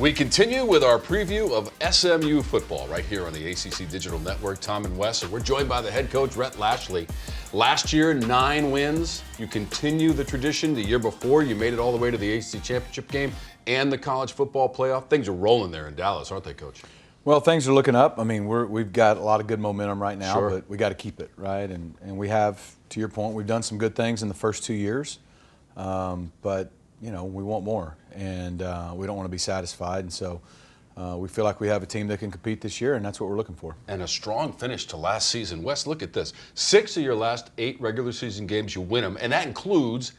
We continue with our preview of SMU football right here on the ACC Digital Network. Tom and Wes, and we're joined by the head coach, Rhett Lashlee. Last year, 9 wins. You continue the tradition. The year before, you made it all the way to the ACC Championship Game and the college football playoff. Things are rolling there in Dallas, aren't they, Coach? Well, things are looking up. I mean, we've got a lot of good momentum right now, Sure. but we got to keep it, right? And we have, to your point, we've done some good things in the first 2 years, but you know, we want more, and we don't want to be satisfied. And so we feel like we have a team that can compete this year, and that's what we're looking for. And a strong finish to last season. Wes, look at this. 6 of your last 8 regular season games, you win them, and that includes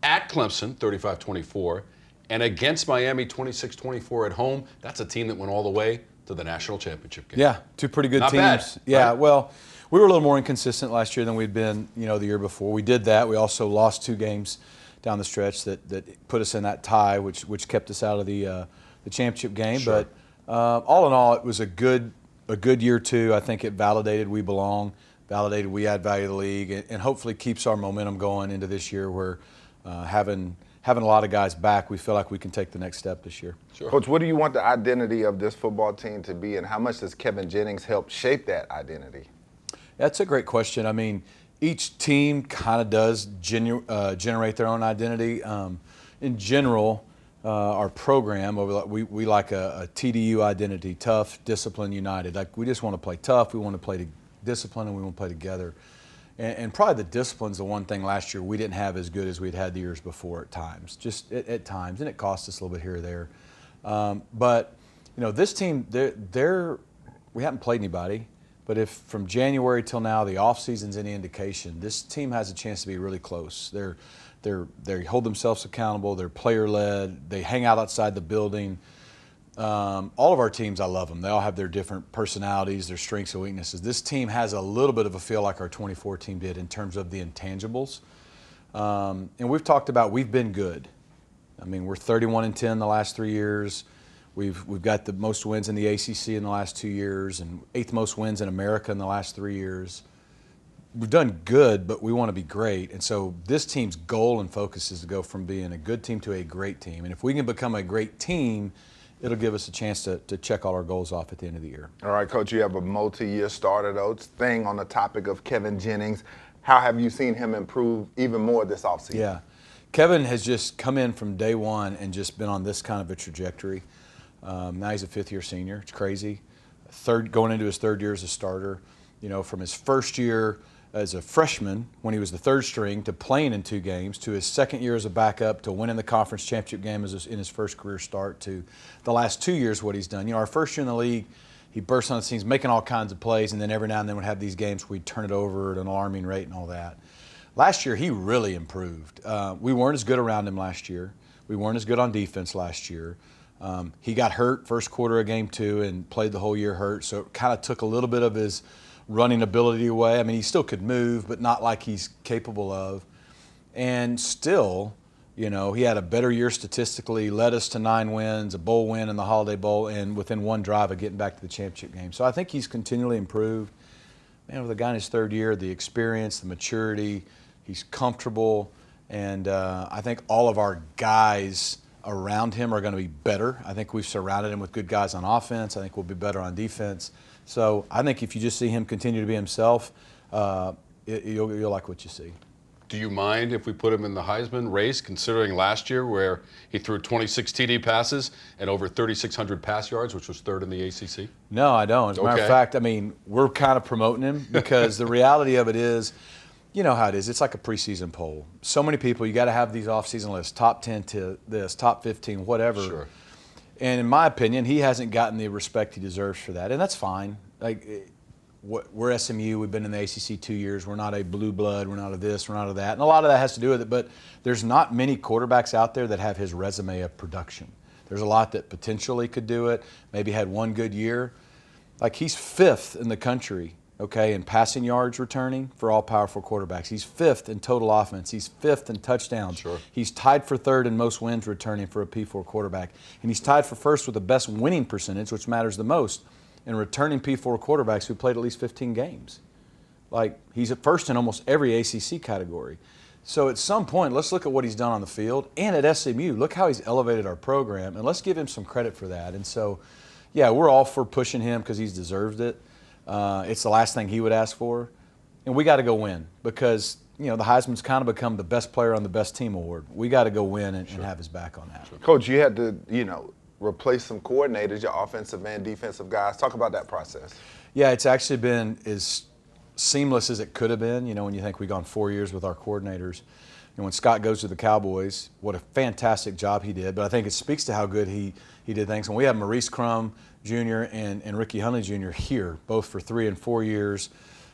at Clemson, 35-24, and against Miami, 26-24 at home. That's a team that went all the way to the national championship game. Yeah, 2 pretty good Not teams. bad, yeah, right? Well, we were a little more inconsistent last year than we'd been, you know, the year before. We did that. We also lost 2 games down the stretch that put us in that tie, which kept us out of the championship game. Sure. But all in all, it was a good year too. I think it validated we belong, validated we add value to the league, and hopefully keeps our momentum going into this year. Where having a lot of guys back, we feel like we can take the next step this year. Sure. Coach, what do you want the identity of this football team to be, and how much does Kevin Jennings help shape that identity? That's a great question. I mean, each team kind of does generate their own identity. In general, our program, we like a TDU identity, tough, disciplined, united. Like, we just want to play tough, we want to play disciplined, and we want to play together. And probably the discipline's the one thing last year we didn't have as good as we'd had the years before at times, just at times, and it cost us a little bit here or there. But, you know, this team, we haven't played anybody. But if from January till now the offseason's any indication, this team has a chance to be really close. They hold themselves accountable. They're player-led. They hang out outside the building. All of our teams, I love them. They all have their different personalities, their strengths and weaknesses. This team has a little bit of a feel like our 24 team did in terms of the intangibles. And we've talked about we've been good. I mean, we're 31-10 the last 3 years. We've got the most wins in the ACC in the last 2 years and 8th most wins in America in the last 3 years. We've done good, but we want to be great. And so this team's goal and focus is to go from being a good team to a great team. And if we can become a great team, it'll give us a chance to check all our goals off at the end of the year. All right, Coach, you have a multi-year starter, though. Thing on the topic of Kevin Jennings. How have you seen him improve even more this offseason? Yeah. Kevin has just come in from day one and just been on this kind of a trajectory. Now he's a 5th-year senior. It's crazy. Going into his 3rd year as a starter. You know, from his first year as a freshman when he was the 3rd string to playing in 2 games, to his 2nd year as a backup, to winning the conference championship game in his first career start, to the last 2 years what he's done. You know, our first year in the league, he burst on the scenes making all kinds of plays, and then every now and then would have these games where we'd turn it over at an alarming rate and all that. Last year he really improved. We weren't as good around him last year. We weren't as good on defense last year. He got hurt first quarter of game 2 and played the whole year hurt, so it kind of took a little bit of his running ability away. I mean, he still could move, but not like he's capable of. And still, you know, he had a better year statistically, led us to 9 wins, a bowl win in the Holiday Bowl, and within 1 drive of getting back to the championship game. So I think he's continually improved. Man, with a guy in his 3rd year, the experience, the maturity, he's comfortable, and I think all of our guys around him are going to be better. I think we've surrounded him with good guys on offense. I think we'll be better on defense. So I think if you just see him continue to be himself, you'll like what you see. Do you mind if we put him in the Heisman race, considering last year where he threw 26 TD passes and over 3,600 pass yards, which was 3rd in the ACC? No, I don't. As a matter of fact, I mean, we're kind of promoting him because the reality of it is, you know how it is. It's like a preseason poll. So many people, you got to have these off-season lists, top 10 to this, top 15, whatever. Sure. And in my opinion, he hasn't gotten the respect he deserves for that, and that's fine. Like, we're SMU. We've been in the ACC 2 years. We're not a blue blood. We're not a this. We're not a that. And a lot of that has to do with it. But there's not many quarterbacks out there that have his resume of production. There's a lot that potentially could do it. Maybe had 1 good year. Like, he's 5th in the country, okay, in passing yards returning for all powerful quarterbacks. He's 5th in total offense. He's 5th in touchdowns. Sure. He's tied for 3rd in most wins returning for a P4 quarterback. And he's tied for 1st with the best winning percentage, which matters the most, in returning P4 quarterbacks who played at least 15 games. Like, he's at 1st in almost every ACC category. So at some point, let's look at what he's done on the field. And at SMU, look how he's elevated our program, and let's give him some credit for that. And so, yeah, we're all for pushing him because he's deserved it. It's the last thing he would ask for. And we got to go win because, the Heisman's kind of become the best player on the best team award. We got to go win and have his back on that. Coach, you had to, replace some coordinators, your offensive and defensive guys. Talk about that process. Yeah, it's actually been as seamless as it could have been. When you think we've gone 4 years with our coordinators. And when Scott goes to the Cowboys, what a fantastic job he did. But I think it speaks to how good he did things. When we have Maurice Crum Jr. and Ricky Huntley Jr. here, both for 3 and 4 years.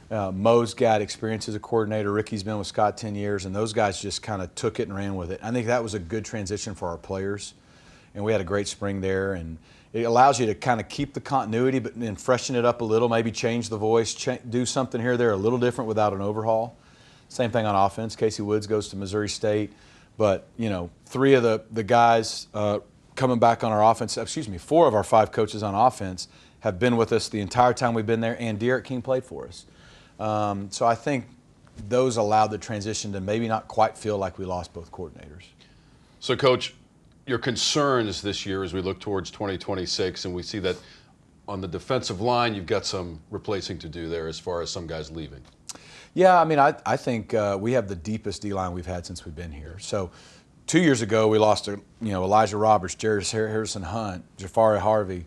Mo's got experience as a coordinator. Ricky's been with Scott 10 years, and those guys just kind of took it and ran with it. I think that was a good transition for our players, and we had a great spring there. And it allows you to kind of keep the continuity, but then freshen it up a little, maybe change the voice, do something here or there a little different without an overhaul. Same thing on offense. Casey Woods goes to Missouri State, but 3 of the guys coming back on our offense, 4 of our 5 coaches on offense have been with us the entire time we've been there, and Derek King played for us. So I think those allowed the transition to maybe not quite feel like we lost both coordinators. So, Coach, your concerns this year as we look towards 2026, and we see that on the defensive line you've got some replacing to do there as far as some guys leaving. Yeah, I think we have the deepest D-line we've had since we've been here. So 2 years ago we lost Elijah Roberts, Jarvis Harrison Hunt, Jafari Harvey.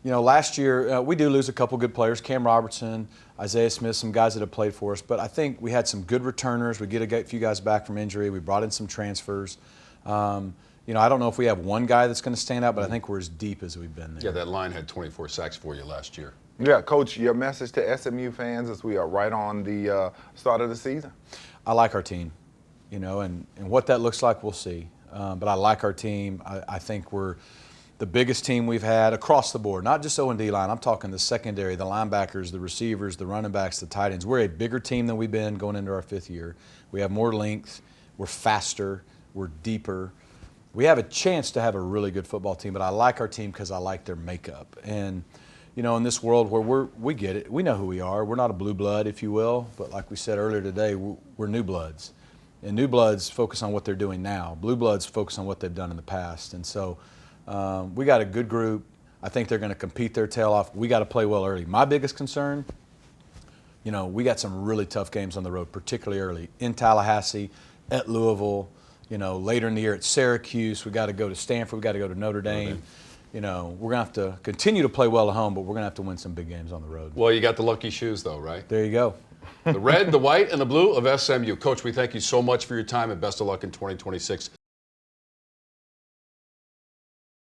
Last year we do lose a couple good players, Cam Robertson, Isaiah Smith, some guys that have played for us. But I think we had some good returners. We get a few guys back from injury. We brought in some transfers. I don't know if we have one guy that's going to stand out, but I think we're as deep as we've been there. Yeah, that line had 24 sacks for you last year. Yeah, Coach, your message to SMU fans as we are right on the start of the season? I like our team, and what that looks like we'll see. But I like our team. I think we're the biggest team we've had across the board, not just O&D line. I'm talking the secondary, the linebackers, the receivers, the running backs, the tight ends. We're a bigger team than we've been going into our 5th year. We have more length. We're faster. We're deeper. We have a chance to have a really good football team, but I like our team because I like their makeup. And, in this world where we get it, we know who we are. We're not a blue blood, if you will, but like we said earlier today, we're new bloods. And new bloods focus on what they're doing now. Blue bloods focus on what they've done in the past. And so we got a good group. I think they're going to compete their tail off. We got to play well early. My biggest concern, we got some really tough games on the road, particularly early. In Tallahassee, at Louisville, later in the year at Syracuse. We got to go to Stanford. We got to go to Notre Dame. We're going to have to continue to play well at home, but we're going to have to win some big games on the road. Well, you got the lucky shoes, though, right? There you go. The red, the white, and the blue of SMU. Coach, we thank you so much for your time, and best of luck in 2026.